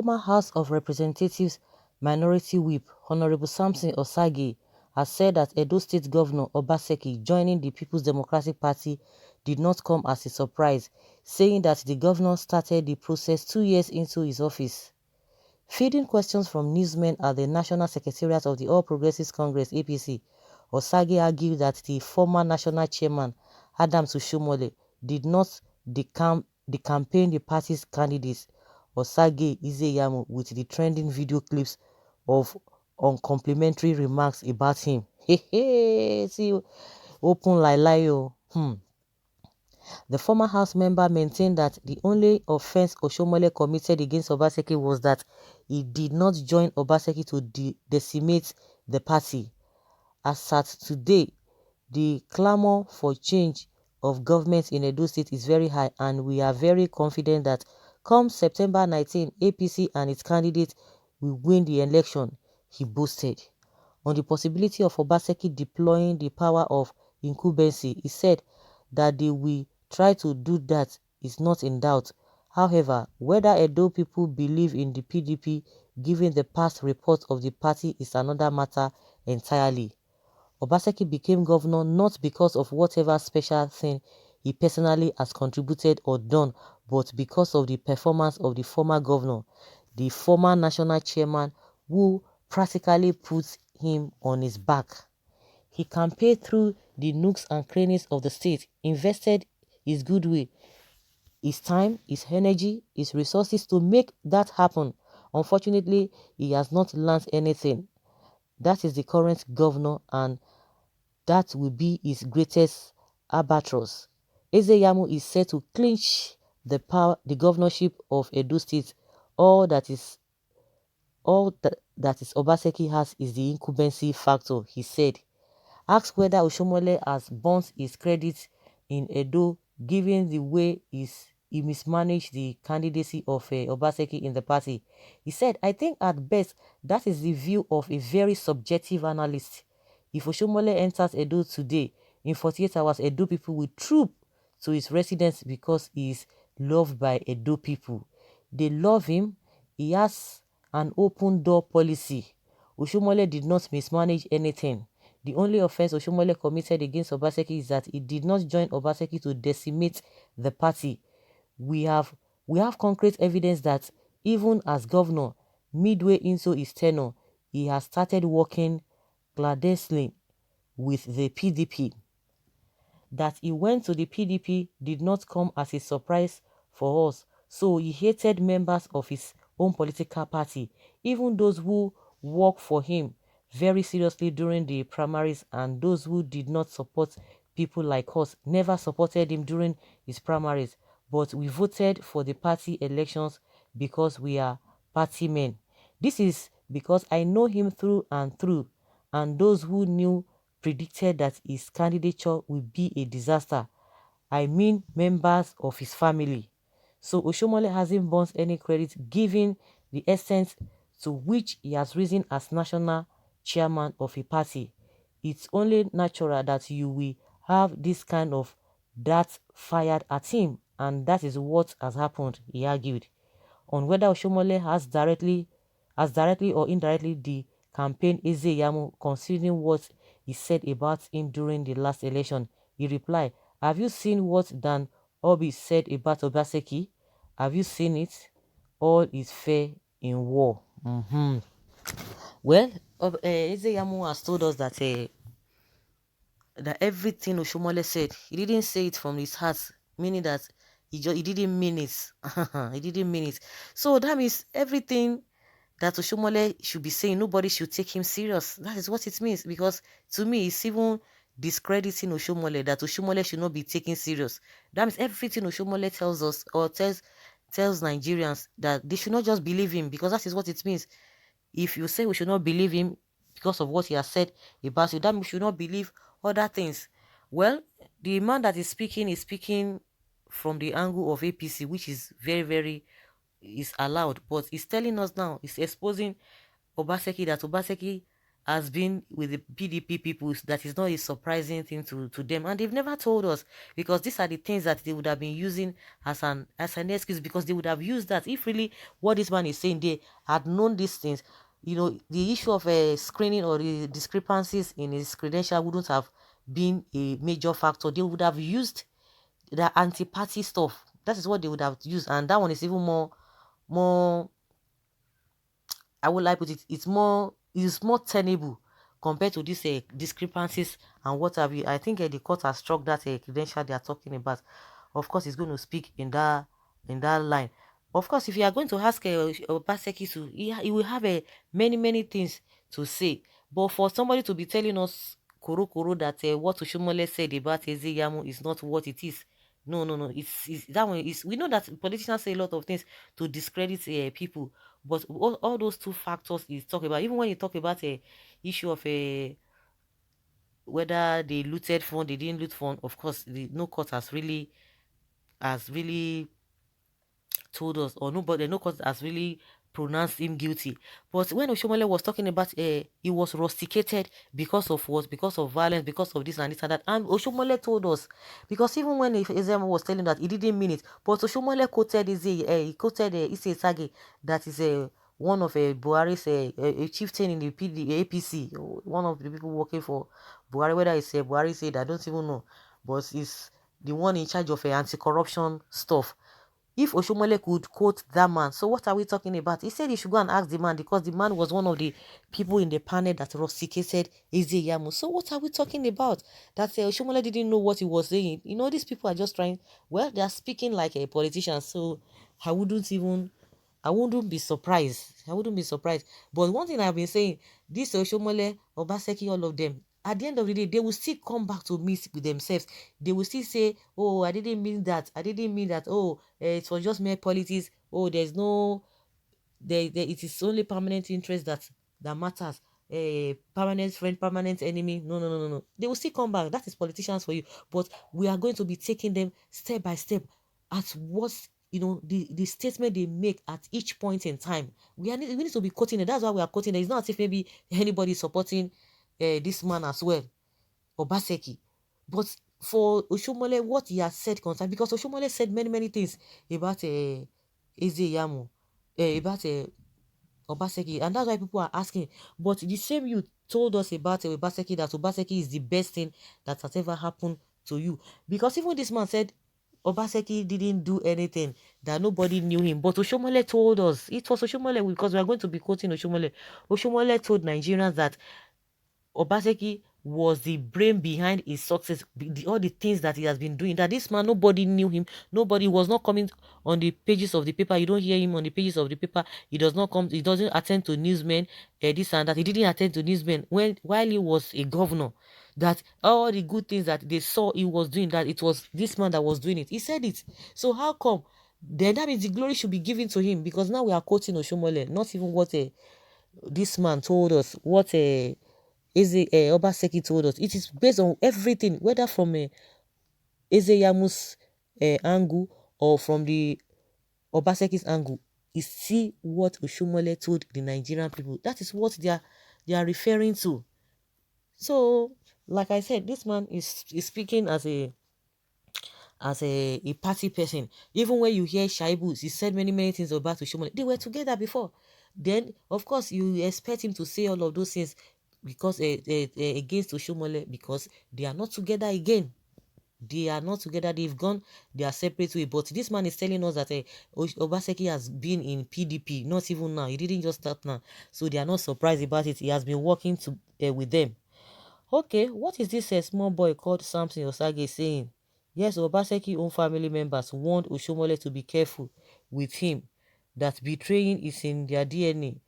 former House of Representatives Minority Whip, Honorable ßOMßSHELL, has said that Edo State Governor OBASEKI joining the People's Democratic Party did not come as a surprise, saying that the governor started the process 2 years into his office. Fielding questions from newsmen at the National Secretariat of the All Progressives Congress (APC), Osagie argued that the former national chairman, Adams Oshiomhole, did not campaign the party's candidates, Osagie Izeyamu, with the trending video clips of uncomplimentary remarks about him. Hey, see, open lie. The former House member maintained that the only offense Oshiomhole committed against Obaseki was that he did not join Obaseki to decimate the party. As at today, the clamor for change of government in Edo State is very high, and we are very confident that come September 19, APC and its candidate will win the election, he boasted. On the possibility of Obaseki deploying the power of incumbency, he said that they will try to do that is not in doubt. However, whether Edo people believe in the PDP given the past reports of the party is another matter entirely. Obaseki became governor not because of whatever special thing he personally has contributed or done, but because of the performance of the former governor, the former national chairman who practically put him on his back. He campaigned through the nooks and crannies of the state, invested his goodwill, his time, his energy, his resources to make that happen. Unfortunately, he has not learned anything. That is the current governor, and that will be his greatest albatross. Ezeyamu is set to clinch the governorship of Edo State. All that Obaseki has is the incumbency factor, he said. Asked whether Oshiomhole has burnt his credit in Edo given the way he mismanaged the candidacy of Obaseki in the party, he said, I think at best that is the view of a very subjective analyst. If Oshiomhole enters Edo today, in 48 hours, Edo people will troop to his residence because he is loved by Edo people. They love him. He has an open door policy. Oshiomhole did not mismanage anything. The only offense Oshiomhole committed against Obaseki is that he did not join Obaseki to decimate the party. We have concrete evidence that even as governor, midway into his tenure, he has started working clandestinely with the PDP. That he went to the PDP did not come as a surprise for us, so he hated members of his own political party, even those who worked for him very seriously during the primaries, and those who did not support people like us never supported him during his primaries, but we voted for the party elections because we are party men. This is because I know him through and through, and those who knew predicted that his candidature would be a disaster. I mean members of his family. So Oshiomhole hasn't burnt any credit given the extent to which he has risen as national chairman of a party. It's only natural that you will have this kind of dart fired at him, and that is what has happened, he argued. On whether Oshiomhole has directly or indirectly the campaign Ezeyamu, considering what he said about him during the last election, he replied, have you seen what Dan Obi said about Obaseki? Have you seen it? All is fair in war. Well, Ezeyamu has told us that that everything Oshiomhole said, he didn't say it from his heart, meaning that he didn't mean it. He didn't mean it. So that means everything that Oshiomhole should be saying, nobody should take him serious. That is what it means, because to me, it's even discrediting Oshiomhole, that Oshiomhole should not be taken serious. That means everything Oshiomhole tells us, or tells Nigerians, that they should not just believe him, because that is what it means. If you say we should not believe him because of what he has said about you, that means we should not believe other things. Well, the man that is speaking from the angle of APC, which is very, very is allowed, but he's telling us now, he's exposing Obaseki, that Obaseki has been with the PDP people, that is not a surprising thing to them, and they've never told us, because these are the things that they would have been using as an excuse, because they would have used that if really what this man is saying, they had known these things. The issue of a screening or the discrepancies in his credential wouldn't have been a major factor. They would have used the anti-party stuff. That is what they would have used, and that one is even more, I would like put it, it's more tenable compared to these discrepancies and what have you. I think the court has struck that credential they are talking about. Of course, it's going to speak in that line. Of course, if you are going to ask Obaseki to, he will have many things to say. But for somebody to be telling us koro that what Oshomole said about Ezeyamu is not what it is. No, no, no. It's that one is, we know that politicians say a lot of things to discredit people, but all those two factors is talk about. Even when you talk about a issue of a whether they looted fund, they didn't loot fund. Of course, no court has really told us, or nobody, no court has really pronounced him guilty. But when Oshomole was talking about he was rusticated because of what? Because of violence, because of this and this and that. And Oshomole told us, because even when Ezema was telling that, he didn't mean it. But Oshomole quoted he quoted Issei Sage, that is one of Buhari's a chieftain in the APC, one of the people working for Buhari. Whether it's Buhari said, I don't even know, but he's the one in charge of anti-corruption stuff. If Oshomole could quote that man, so what are we talking about? He said he should go and ask the man, because the man was one of the people in the panel that rusticated Ezeyamu. So what are we talking about? That Oshomole didn't know what he was saying. These people are just trying, well, they are speaking like a politician, so I wouldn't be surprised. I wouldn't be surprised. But one thing I've been saying, this Oshomole, Obaseki, all of them, at the end of the day, they will still come back to meet with themselves. They will still say, oh, I didn't mean that. I didn't mean that. Oh, it was just mere politics. Oh, there's no, it is only permanent interest that matters. Permanent friend, permanent enemy. No, no, no, no, no. They will still come back. That is politicians for you. But we are going to be taking them step by step at what, the statement they make at each point in time. We need to be quoting it. That's why we are quoting it. It's not as if maybe anybody is supporting this man as well, Obaseki. But for Oshomole, what he has said concern, because Oshomole said many things about Ezeyamu, about Obaseki, and that's why people are asking. But the same you told us about Obaseki, that Obaseki is the best thing that has ever happened to you. Because even this man said Obaseki didn't do anything, that nobody knew him. But Oshomole told us, it was Oshomole, because we are going to be quoting Oshomole. Oshomole told Nigerians that Obaseki was the brain behind his success, all the things that he has been doing. That this man, nobody knew him, nobody was not coming on the pages of the paper. You don't hear him on the pages of the paper. He does not come, he doesn't attend to newsmen, this and that. He didn't attend to newsmen while he was a governor. That all the good things that they saw he was doing, that it was this man that was doing it. He said it. So how come? Then that means the glory should be given to him, because now we are quoting Oshomole, not even what this man told us, what Obaseki told us. It is based on everything, whether from Ezeyamu's angle or from the Obaseki's angle. You see what Oshomole told the Nigerian people. That is what they are referring to. So, like I said, this man is speaking as a party person. Even when you hear Shaibu, he said many things about Oshomole. They were together before. Then, of course, you expect him to say all of those things because against Oshomole, because they are not together again. They are not together. They've gone their separate way. But this man is telling us that Obaseki has been in PDP, not even now. He didn't just start now. So they are not surprised about it. He has been working with them. Okay, what is this small boy called Samson Osage saying? Yes, Obaseki own family members warned Oshomole to be careful with him, that betraying is in their DNA,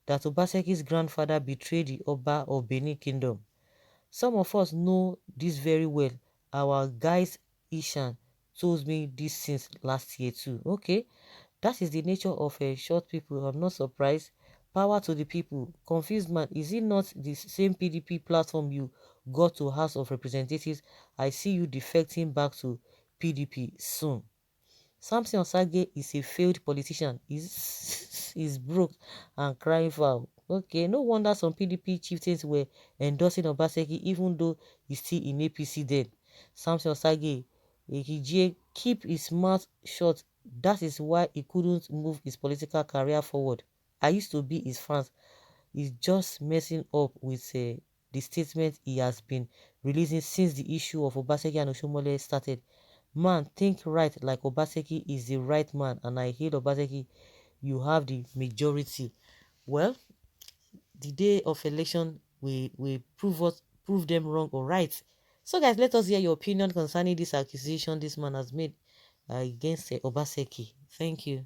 that Obaseki's grandfather betrayed the Oba of Benin Kingdom. Some of us know this very well. Our guys Ishan told me this since last year too. Okay, that is the nature of short people. I'm not surprised. Power to the people. Confused man, is it not the same PDP platform you got to House of Representatives? I see you defecting back to PDP soon. Samson Osage is a failed politician. He's broke and crying foul. Okay, no wonder some PDP chieftains were endorsing Obaseki even though he's still in APC then. Samson Osage Ekijie keep his mouth shut. That is why he couldn't move his political career forward. I used to be his fans. He's just messing up with the statement he has been releasing since the issue of Obaseki and Oshomole started. Man, think right like Obaseki is the right man, and I hate Obaseki. You have the majority. Well, the day of election we prove them wrong or right. So guys, let us hear your opinion concerning this accusation this man has made against Obaseki. Thank you.